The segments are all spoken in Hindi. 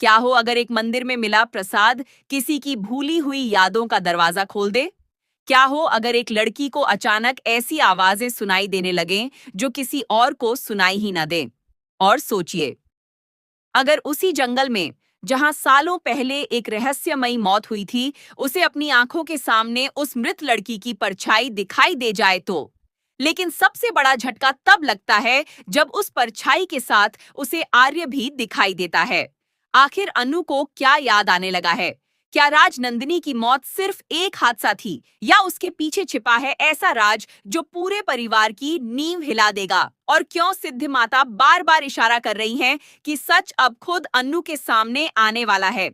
क्या हो अगर एक मंदिर में मिला प्रसाद किसी की भूली हुई यादों का दरवाजा खोल दे? क्या हो अगर एक लड़की को अचानक ऐसी आवाजें सुनाई देने लगें जो किसी और को सुनाई ही ना दें? और सोचिए, अगर उसी जंगल में जहां सालों पहले एक रहस्यमयी मौत हुई थी, उसे अपनी आंखों के सामने उस मृत लड़की की परछाई दिखाई दे जाए तो? लेकिन सबसे बड़ा झटका तब लगता है जब उस परछाई के साथ उसे आर्य भी दिखाई देता है। आखिर अनु को क्या याद आने लगा है? क्या राजनंदिनी की मौत सिर्फ एक हादसा थी या उसके पीछे छिपा है ऐसा राज जो पूरे परिवार की नींव हिला देगा? और क्यों सिद्ध माता बार बार इशारा कर रही हैं कि सच अब खुद अन्नू के सामने आने वाला है?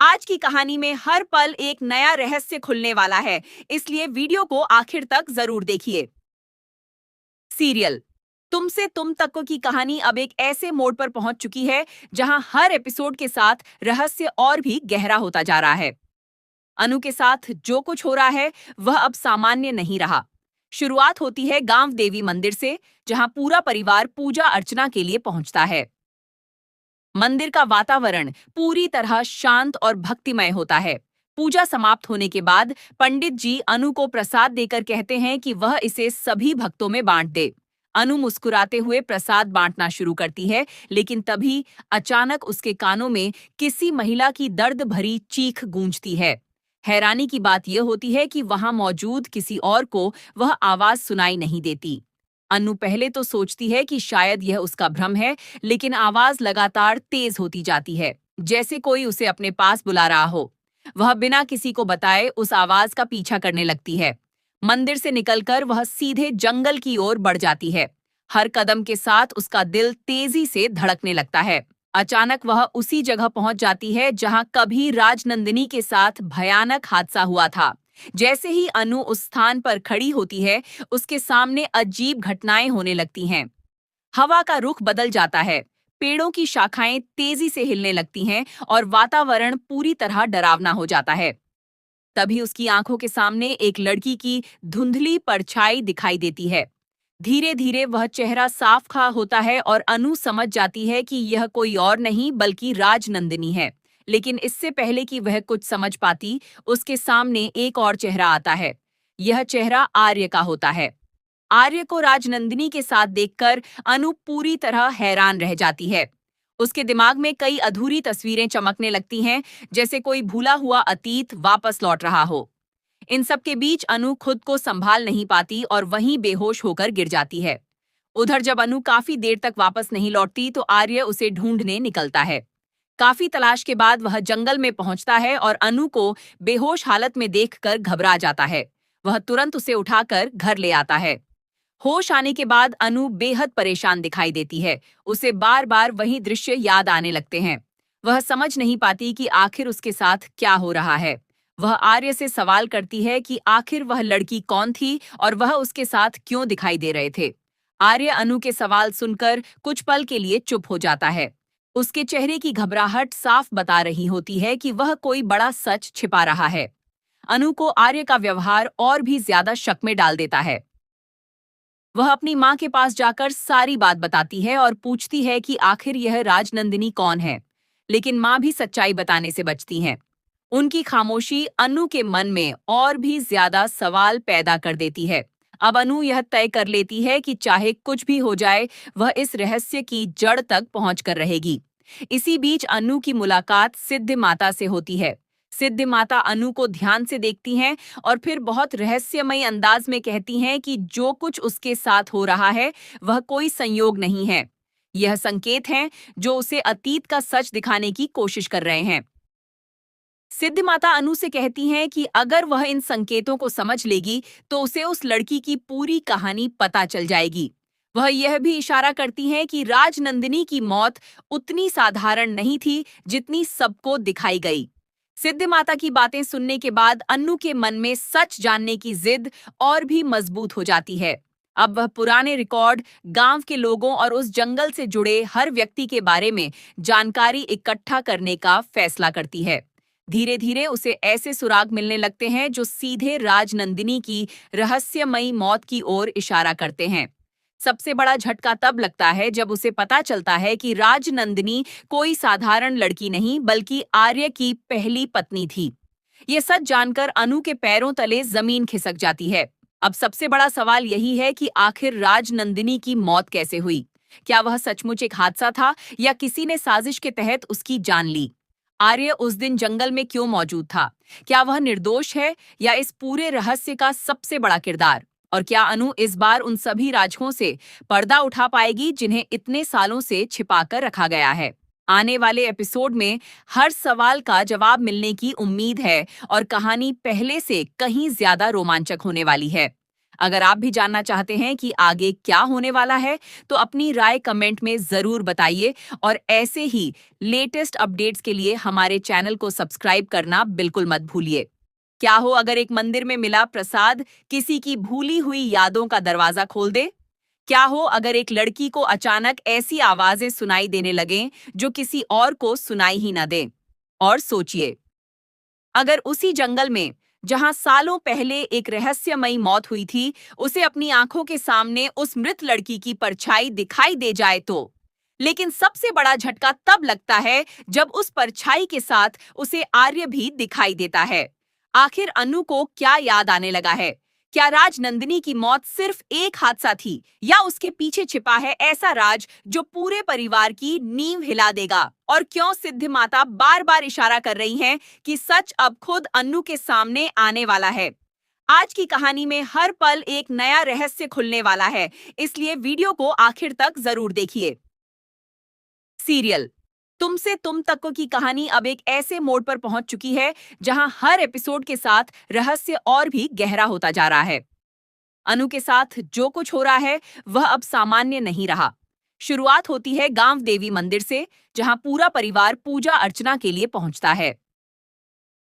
आज की कहानी में हर पल एक नया रहस्य खुलने वाला है, इसलिए वीडियो को आखिर तक जरूर देखिए। सीरियल तुमसे तुम तक की कहानी अब एक ऐसे मोड़ पर पहुंच चुकी है जहां हर एपिसोड के साथ रहस्य और भी गहरा होता जा रहा है। अनु के साथ जो कुछ हो रहा है वह अब सामान्य नहीं रहा। शुरुआत होती है गांव देवी मंदिर से, जहां पूरा परिवार पूजा अर्चना के लिए पहुंचता है। मंदिर का वातावरण पूरी तरह शांत और भक्तिमय होता है। पूजा समाप्त होने के बाद पंडित जी अनु को प्रसाद देकर कहते हैं कि वह इसे सभी भक्तों में बांट दे। अनु मुस्कुराते हुए प्रसाद बांटना शुरू करती है, लेकिन तभी अचानक उसके कानों में किसी महिला की दर्द भरी चीख गूंजती है। हैरानी की बात यह होती है कि वहां मौजूद किसी और को वह आवाज सुनाई नहीं देती। अनु पहले तो सोचती है कि शायद यह उसका भ्रम है, लेकिन आवाज लगातार तेज होती जाती है, जैसे कोई उसे अपने पास बुला रहा हो। वह बिना किसी को बताए उस आवाज का पीछा करने लगती है। मंदिर से निकलकर वह सीधे जंगल की ओर बढ़ जाती है। हर कदम के साथ उसका दिल तेजी से धड़कने लगता है। अचानक वह उसी जगह पहुंच जाती है जहां कभी राजनंदिनी के साथ भयानक हादसा हुआ था। जैसे ही अनु उस स्थान पर खड़ी होती है, उसके सामने अजीब घटनाएं होने लगती हैं। हवा का रुख बदल जाता है, पेड़ों की शाखाएं तेजी से हिलने लगती हैं और वातावरण पूरी तरह डरावना हो जाता है। तभी उसकी आंखों के सामने एक लड़की की धुंधली परछाई दिखाई देती है। धीरे धीरे वह चेहरा साफ खा होता है और अनु समझ जाती है कि यह कोई और नहीं बल्कि राजनंदिनी है। लेकिन इससे पहले कि वह कुछ समझ पाती, उसके सामने एक और चेहरा आता है। यह चेहरा आर्य का होता है। आर्य को राजनंदिनी के साथ देखकर अनु पूरी तरह हैरान रह जाती है। उसके दिमाग में कई अधूरी तस्वीरें चमकने लगती हैं, जैसे कोई भूला हुआ अतीत वापस लौट रहा हो। इन सब के बीच अनु खुद को संभाल नहीं पाती और वहीं बेहोश होकर गिर जाती है। उधर जब अनु काफी देर तक वापस नहीं लौटती तो आर्य उसे ढूंढने निकलता है। काफी तलाश के बाद वह जंगल में पहुंचता है और अनु को बेहोश हालत में देखकर घबरा जाता है। वह तुरंत उसे उठाकर घर ले आता है। होश आने के बाद अनु बेहद परेशान दिखाई देती है। उसे बार बार वही दृश्य याद आने लगते हैं। वह समझ नहीं पाती कि आखिर उसके साथ क्या हो रहा है। वह आर्य से सवाल करती है कि आखिर वह लड़की कौन थी और वह उसके साथ क्यों दिखाई दे रहे थे। आर्य अनु के सवाल सुनकर कुछ पल के लिए चुप हो जाता है। उसके चेहरे की घबराहट साफ बता रही होती है कि वह कोई बड़ा सच छिपा रहा है। अनु को आर्य का व्यवहार और भी ज्यादा शक में डाल देता है। वह अपनी माँ के पास जाकर सारी बात बताती है और पूछती है कि आखिर यह राजनंदिनी कौन है। लेकिन माँ भी सच्चाई बताने से बचती हैं। उनकी खामोशी अनु के मन में और भी ज्यादा सवाल पैदा कर देती है। अब अनु यह तय कर लेती है कि चाहे कुछ भी हो जाए, वह इस रहस्य की जड़ तक पहुंचकर रहेगी। इसी बीच अनु की मुलाकात सिद्ध माता से होती है। सिद्ध माता अनु को ध्यान से देखती हैं और फिर बहुत रहस्यमयी अंदाज में कहती हैं कि जो कुछ उसके साथ हो रहा है वह कोई संयोग नहीं है। यह संकेत हैं जो उसे अतीत का सच दिखाने की कोशिश कर रहे हैं। सिद्ध माता अनु से कहती हैं कि अगर वह इन संकेतों को समझ लेगी तो उसे उस लड़की की पूरी कहानी पता चल जाएगी। वह यह भी इशारा करती हैं कि राजनंदिनी की मौत उतनी साधारण नहीं थी जितनी सबको दिखाई गई। सिद्ध माता की बातें सुनने के बाद अन्नू के मन में सच जानने की जिद और भी मजबूत हो जाती है। अब वह पुराने रिकॉर्ड, गांव के लोगों और उस जंगल से जुड़े हर व्यक्ति के बारे में जानकारी इकट्ठा करने का फैसला करती है। धीरे धीरे उसे ऐसे सुराग मिलने लगते हैं जो सीधे राजनंदिनी की रहस्यमयी मौत की ओर इशारा करते हैं। सबसे बड़ा झटका तब लगता है जब उसे पता चलता है कि राजनंदिनी कोई साधारण लड़की नहीं बल्कि आर्य की पहली पत्नी थी। ये सच जानकर अनु के पैरों तले जमीन खिसक जाती है। अब सबसे बड़ा सवाल यही है कि आखिर राजनंदिनी की मौत कैसे हुई? क्या वह सचमुच एक हादसा था या किसी ने साजिश के तहत उसकी जान ली? आर्य उस दिन जंगल में क्यों मौजूद था? क्या वह निर्दोष है या इस पूरे रहस्य का सबसे बड़ा किरदार? और क्या अनु इस बार उन सभी राजों से पर्दा उठा पाएगी जिन्हें इतने सालों से छिपाकर रखा गया है? आने वाले एपिसोड में हर सवाल का जवाब मिलने की उम्मीद है और कहानी पहले से कहीं ज्यादा रोमांचक होने वाली है। अगर आप भी जानना चाहते हैं कि आगे क्या होने वाला है, तो अपनी राय कमेंट में जरूर बताइए और ऐसे ही लेटेस्ट अपडेट्स के लिए हमारे चैनल को सब्सक्राइब करना बिल्कुल मत भूलिए। क्या हो अगर एक मंदिर में मिला प्रसाद किसी की भूली हुई यादों का दरवाजा खोल दे? क्या हो अगर एक लड़की को अचानक ऐसी आवाजें सुनाई देने लगें जो किसी और को सुनाई ही न दें? और सोचिए, अगर उसी जंगल में जहां सालों पहले एक रहस्यमयी मौत हुई थी, उसे अपनी आंखों के सामने उस मृत लड़की की परछाई दिखाई दे जाए तो? लेकिन सबसे बड़ा झटका तब लगता है जब उस परछाई के साथ उसे आर्य भी दिखाई देता है। आखिर अनु को क्या याद आने लगा है? क्या राजनंदिनी की मौत सिर्फ एक हादसा थी या उसके पीछे छिपा है ऐसा राज जो पूरे परिवार की नींव हिला देगा? और क्यों सिद्ध माता बार बार इशारा कर रही हैं कि सच अब खुद अन्नू के सामने आने वाला है? आज की कहानी में हर पल एक नया रहस्य खुलने वाला है, इसलिए वीडियो को आखिर तक जरूर देखिए। सीरियल तुमसे तुम तक की कहानी अब एक ऐसे मोड़ पर पहुंच चुकी है जहां हर एपिसोड के साथ रहस्य और भी गहरा होता जा रहा है। अनु के साथ जो कुछ हो रहा है वह अब सामान्य नहीं रहा। शुरुआत होती है गांव देवी मंदिर से, जहां पूरा परिवार पूजा अर्चना के लिए पहुंचता है।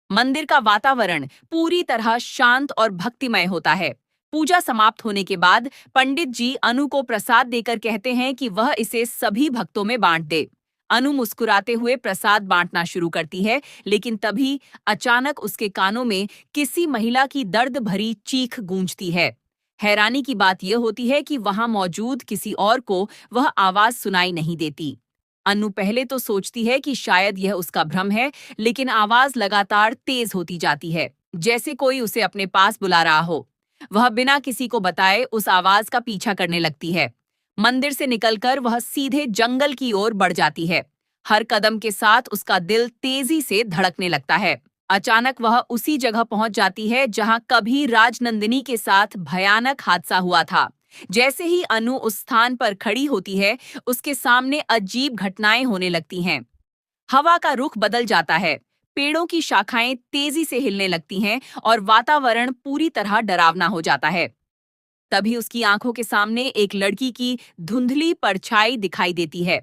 मंदिर का वातावरण पूरी तरह शांत और भक्तिमय होता है। पूजा समाप्त होने के बाद पंडित जी अनु को प्रसाद देकर कहते हैं कि वह इसे सभी भक्तों में बांट दे। अनु मुस्कुराते हुए प्रसाद बांटना शुरू करती है, लेकिन तभी अचानक उसके कानों में किसी महिला की दर्द भरी चीख गूंजती है। हैरानी की बात यह होती है कि वहां मौजूद किसी और को वह आवाज सुनाई नहीं देती। अनु पहले तो सोचती है कि शायद यह उसका भ्रम है, लेकिन आवाज लगातार तेज होती जाती है, जैसे कोई उसे अपने पास बुला रहा हो। वह बिना किसी को बताए उस आवाज का पीछा करने लगती है। मंदिर से निकलकर वह सीधे जंगल की ओर बढ़ जाती है। हर कदम के साथ उसका दिल तेजी से धड़कने लगता है। अचानक वह उसी जगह पहुंच जाती है जहां कभी राजनंदिनी के साथ भयानक हादसा हुआ था। जैसे ही अनु उस स्थान पर खड़ी होती है, उसके सामने अजीब घटनाएं होने लगती हैं। हवा का रुख बदल जाता है, पेड़ों की शाखाएं तेजी से हिलने लगती हैं और वातावरण पूरी तरह डरावना हो जाता है। तभी उसकी आंखों के सामने एक लड़की की धुंधली परछाई दिखाई देती है।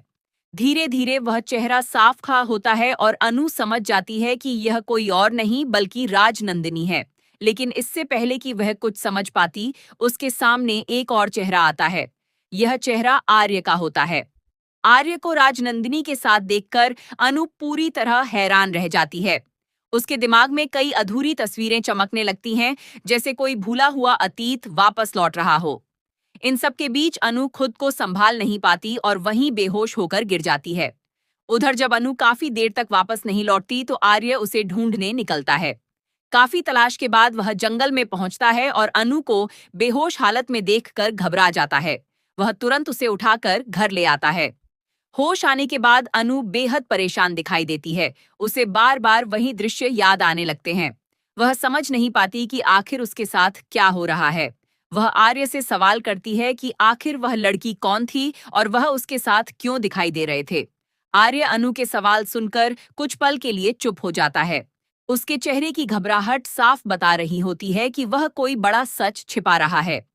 धीरे धीरे वह चेहरा साफ खा होता है और अनु समझ जाती है कि यह कोई और नहीं बल्कि राजनंदिनी है। लेकिन इससे पहले कि वह कुछ समझ पाती, उसके सामने एक और चेहरा आता है। यह चेहरा आर्य का होता है। आर्य को राजनंदिनी के साथ देखकर अनु पूरी तरह हैरान रह जाती है। उसके दिमाग में कई अधूरी तस्वीरें चमकने लगती हैं, जैसे कोई भूला हुआ अतीत वापस लौट रहा हो। इन सब के बीच अनु खुद को संभाल नहीं पाती और वहीं बेहोश होकर गिर जाती है। उधर जब अनु काफी देर तक वापस नहीं लौटती तो आर्य उसे ढूंढने निकलता है। काफी तलाश के बाद वह जंगल में पहुंचता है और अनु को बेहोश हालत में देखकर घबरा जाता है। वह तुरंत उसे उठाकर घर ले आता है। होश आने के बाद अनु बेहद परेशान दिखाई देती है। उसे बार बार वही दृश्य याद आने लगते हैं। वह समझ नहीं पाती कि आखिर उसके साथ क्या हो रहा है। वह आर्य से सवाल करती है कि आखिर वह लड़की कौन थी और वह उसके साथ क्यों दिखाई दे रहे थे। आर्य अनु के सवाल सुनकर कुछ पल के लिए चुप हो जाता है। उसके चेहरे की घबराहट साफ बता रही होती है कि वह कोई बड़ा सच छिपा रहा है।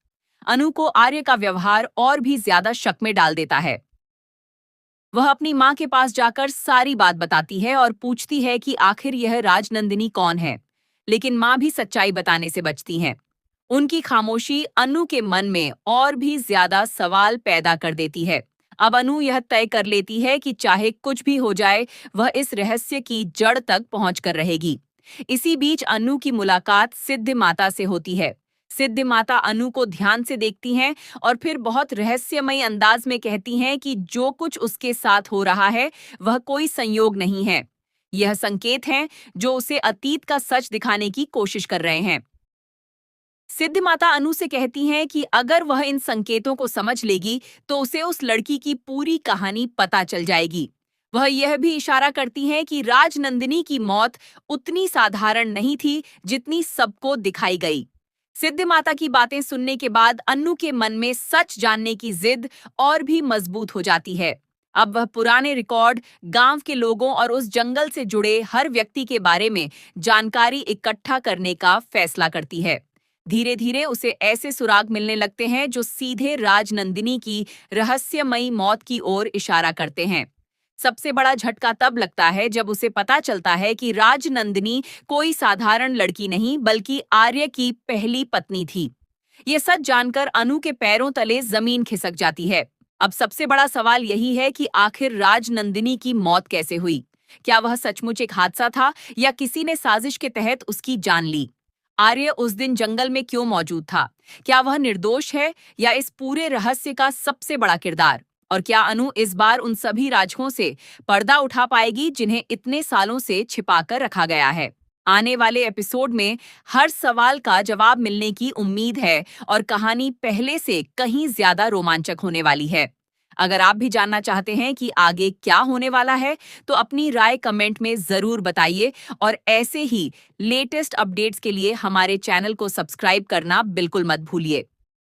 अनु को आर्य का व्यवहार और भी ज्यादा शक में डाल देता है। वह अपनी माँ के पास जाकर सारी बात बताती है और पूछती है कि आखिर यह राजनंदिनी कौन है, लेकिन माँ भी सच्चाई बताने से बचती हैं। उनकी खामोशी अनु के मन में और भी ज्यादा सवाल पैदा कर देती है। अब अनु यह तय कर लेती है कि चाहे कुछ भी हो जाए, वह इस रहस्य की जड़ तक पहुंचकर रहेगी। इसी बीच अनु की मुलाकात सिद्ध माता से होती है। सिद्ध माता अनु को ध्यान से देखती हैं और फिर बहुत रहस्यमयी अंदाज में कहती हैं कि जो कुछ उसके साथ हो रहा है वह कोई संयोग नहीं है। यह संकेत हैं जो उसे अतीत का सच दिखाने की कोशिश कर रहे हैं। सिद्ध माता अनु से कहती हैं कि अगर वह इन संकेतों को समझ लेगी तो उसे उस लड़की की पूरी कहानी पता चल जाएगी। वह यह भी इशारा करती हैं कि राजनंदिनी की मौत उतनी साधारण नहीं थी जितनी सबको दिखाई गई। सिद्ध माता की बातें सुनने के बाद अन्नू के मन में सच जानने की जिद और भी मजबूत हो जाती है। अब वह पुराने रिकॉर्ड, गांव के लोगों और उस जंगल से जुड़े हर व्यक्ति के बारे में जानकारी इकट्ठा करने का फैसला करती है। धीरे धीरे उसे ऐसे सुराग मिलने लगते हैं जो सीधे राजनंदिनी की रहस्यमयी मौत की ओर इशारा करते हैं। सबसे बड़ा झटका तब लगता है जब उसे पता चलता है कि राजनंदिनी कोई साधारण लड़की नहीं बल्कि आर्य की पहली पत्नी थी। ये सच जानकर अनु के पैरों तले जमीन खिसक जाती है। अब सबसे बड़ा सवाल यही है कि आखिर राजनंदिनी की मौत कैसे हुई? क्या वह सचमुच एक हादसा था या किसी ने साजिश के तहत उसकी जान ली? आर्य उस दिन जंगल में क्यों मौजूद था? क्या वह निर्दोष है या इस पूरे रहस्य का सबसे बड़ा किरदार? और क्या अनु इस बार उन सभी राजों से पर्दा उठा पाएगी जिन्हें इतने सालों से छिपाकर रखा गया है? आने वाले एपिसोड में हर सवाल का जवाब मिलने की उम्मीद है और कहानी पहले से कहीं ज्यादा रोमांचक होने वाली है। अगर आप भी जानना चाहते हैं कि आगे क्या होने वाला है तो अपनी राय कमेंट में जरूर बताइए और ऐसे ही लेटेस्ट अपडेट्स के लिए हमारे चैनल को सब्सक्राइब करना बिल्कुल मत भूलिए।